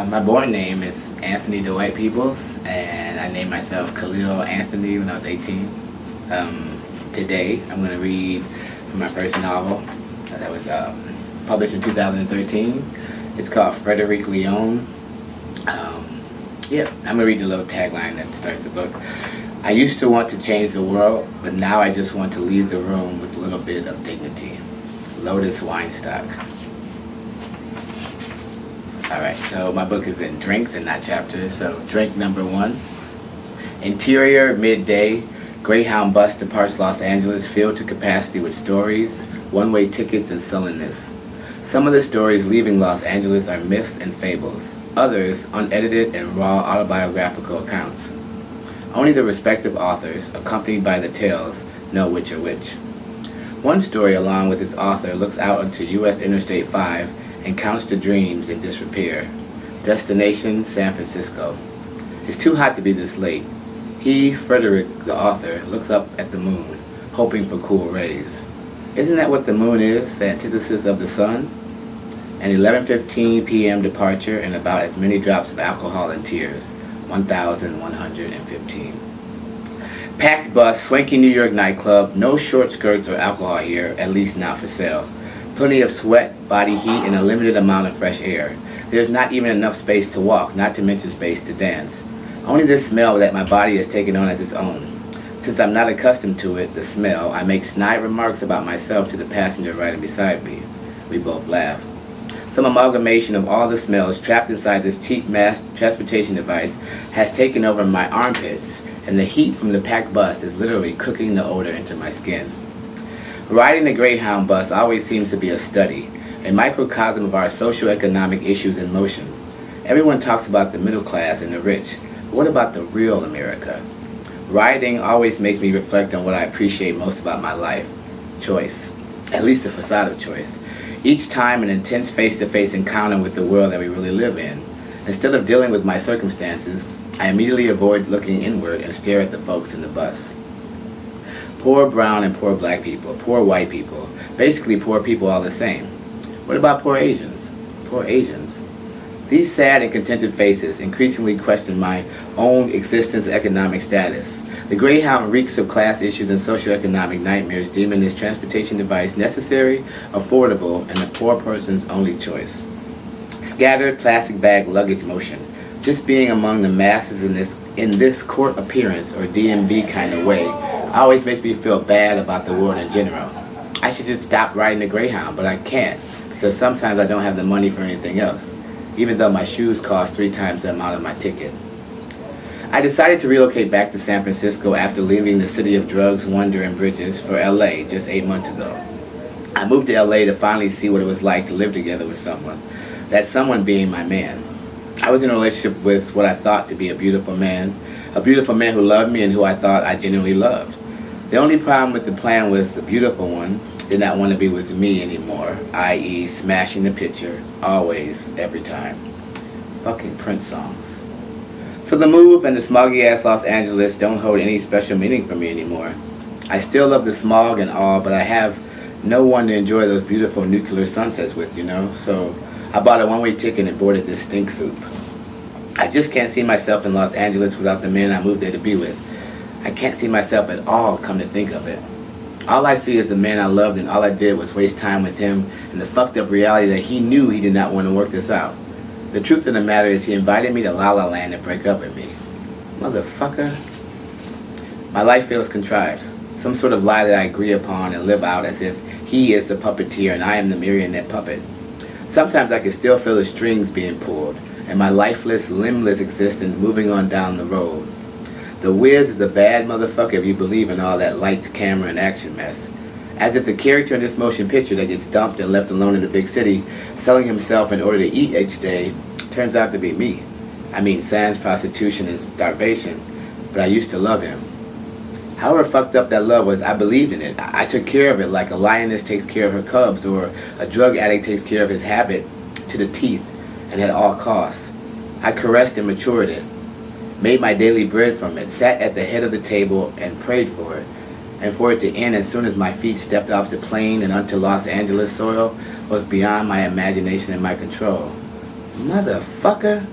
My born name is Anthony Dwight Peebles, and I named myself Khalil Anthony when I was 18. Today, I'm going to read from my first novel that was published in 2013. It's called Frederick Leon. I'm going to read the little tagline that starts the book. I used to want to change the world, but now I just want to leave the room with a little bit of dignity. Lotus Weinstock. Alright, so my book is in drinks and not chapters. So drink number 1. Interior, midday, Greyhound bus departs Los Angeles filled to capacity with stories, one-way tickets, and sullenness. Some of the stories leaving Los Angeles are myths and fables. Others, unedited and raw autobiographical accounts. Only the respective authors, accompanied by the tales, know which are which. One story, along with its author, looks out onto U.S. Interstate 5 and counts the dreams in disrepair. Destination, San Francisco. It's too hot to be this late. He, Frederick, the author, looks up at the moon, hoping for cool rays. Isn't that what the moon is, the antithesis of the sun? An 11:15 p.m. departure and about as many drops of alcohol and tears. 1,115. Packed bus, swanky New York nightclub, no short skirts or alcohol here, at least not for sale. Plenty of sweat, body heat, and a limited amount of fresh air. There's not even enough space to walk, not to mention space to dance. Only this smell that my body has taken on as its own. Since I'm not accustomed to it, the smell, I make snide remarks about myself to the passenger riding beside me. We both laugh. Some amalgamation of all the smells trapped inside this cheap mass transportation device has taken over my armpits, and the heat from the packed bus is literally cooking the odor into my skin. Riding the Greyhound bus always seems to be a study, a microcosm of our socioeconomic issues in motion. Everyone talks about the middle class and the rich, but what about the real America? Riding always makes me reflect on what I appreciate most about my life. Choice. At least the facade of choice. Each time an intense face-to-face encounter with the world that we really live in. Instead of dealing with my circumstances, I immediately avoid looking inward and stare at the folks in the bus. Poor brown and poor black people, poor white people, basically poor people all the same. What about poor Asians? Poor Asians. These sad and contented faces increasingly question my own existence and economic status. The Greyhound reeks of class issues and socioeconomic nightmares, deeming this transportation device necessary, affordable, and the poor person's only choice. Scattered plastic bag luggage motion. Just being among the masses in this court appearance or DMV kind of way always makes me feel bad about the world in general. I should just stop riding the Greyhound, but I can't because sometimes I don't have the money for anything else, even though my shoes cost 3 times the amount of my ticket. I decided to relocate back to San Francisco after leaving the city of drugs, wonder, and bridges for LA just 8 months ago. I moved to LA to finally see what it was like to live together with someone, that someone being my man. I was in a relationship with what I thought to be a beautiful man who loved me and who I thought I genuinely loved. The only problem with the plan was the beautiful one did not want to be with me anymore, i.e. smashing the picture, always, every time. Fucking Prince songs. So the move and the smoggy ass Los Angeles don't hold any special meaning for me anymore. I still love the smog and all, but I have no one to enjoy those beautiful nuclear sunsets with, so I bought a one-way ticket and boarded this stink soup. I just can't see myself in Los Angeles without the man I moved there to be with. I can't see myself at all, come to think of it. All I see is the man I loved, and all I did was waste time with him and the fucked up reality that he knew he did not want to work this out. The truth of the matter is he invited me to La La Land to break up with me. Motherfucker. My life feels contrived. Some sort of lie that I agree upon and live out as if he is the puppeteer and I am the marionette puppet. Sometimes I can still feel the strings being pulled and my lifeless, limbless existence moving on down the road. The Wiz is a bad motherfucker if you believe in all that lights, camera, and action mess. As if the character in this motion picture that gets dumped and left alone in the big city, selling himself in order to eat each day, turns out to be me. I mean, sans prostitution and starvation, but I used to love him. However fucked up that love was, I believed in it. I took care of it like a lioness takes care of her cubs or a drug addict takes care of his habit to the teeth and at all costs. I caressed and matured it, made my daily bread from it, sat at the head of the table and prayed for it, and for it to end as soon as my feet stepped off the plane and onto Los Angeles soil was beyond my imagination and my control. Motherfucker.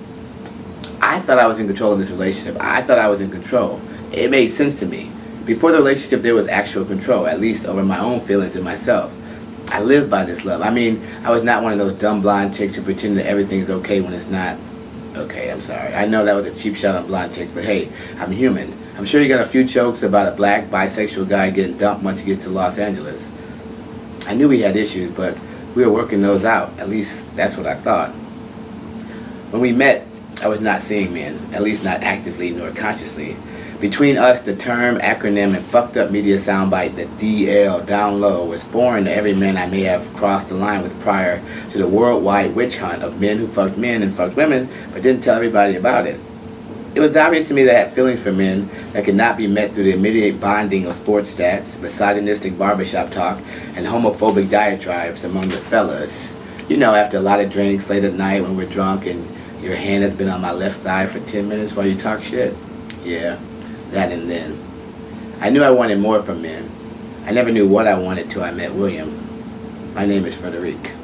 I thought I was in control of this relationship. I thought I was in control. It made sense to me. Before the relationship, there was actual control, at least over my own feelings and myself. I lived by this love. I mean, I was not one of those dumb blonde chicks who pretend that everything's okay when it's not. Okay, I'm sorry. I know that was a cheap shot on blonde chicks, but hey, I'm human. I'm sure you got a few jokes about a black bisexual guy getting dumped once he gets to Los Angeles. I knew we had issues, but we were working those out. At least that's what I thought. When we met, I was not seeing men, at least not actively nor consciously. Between us, the term, acronym, and fucked up media soundbite, the DL, down low, was foreign to every man I may have crossed the line with prior to the worldwide witch hunt of men who fucked men and fucked women, but didn't tell everybody about it. It was obvious to me that I had feelings for men that could not be met through the immediate bonding of sports stats, misogynistic barbershop talk, and homophobic diatribes among the fellas. You know, after a lot of drinks late at night when we're drunk and your hand has been on my left thigh for 10 minutes while you talk shit. Yeah, that and then. I knew I wanted more from men. I never knew what I wanted till I met William. My name is Frederic.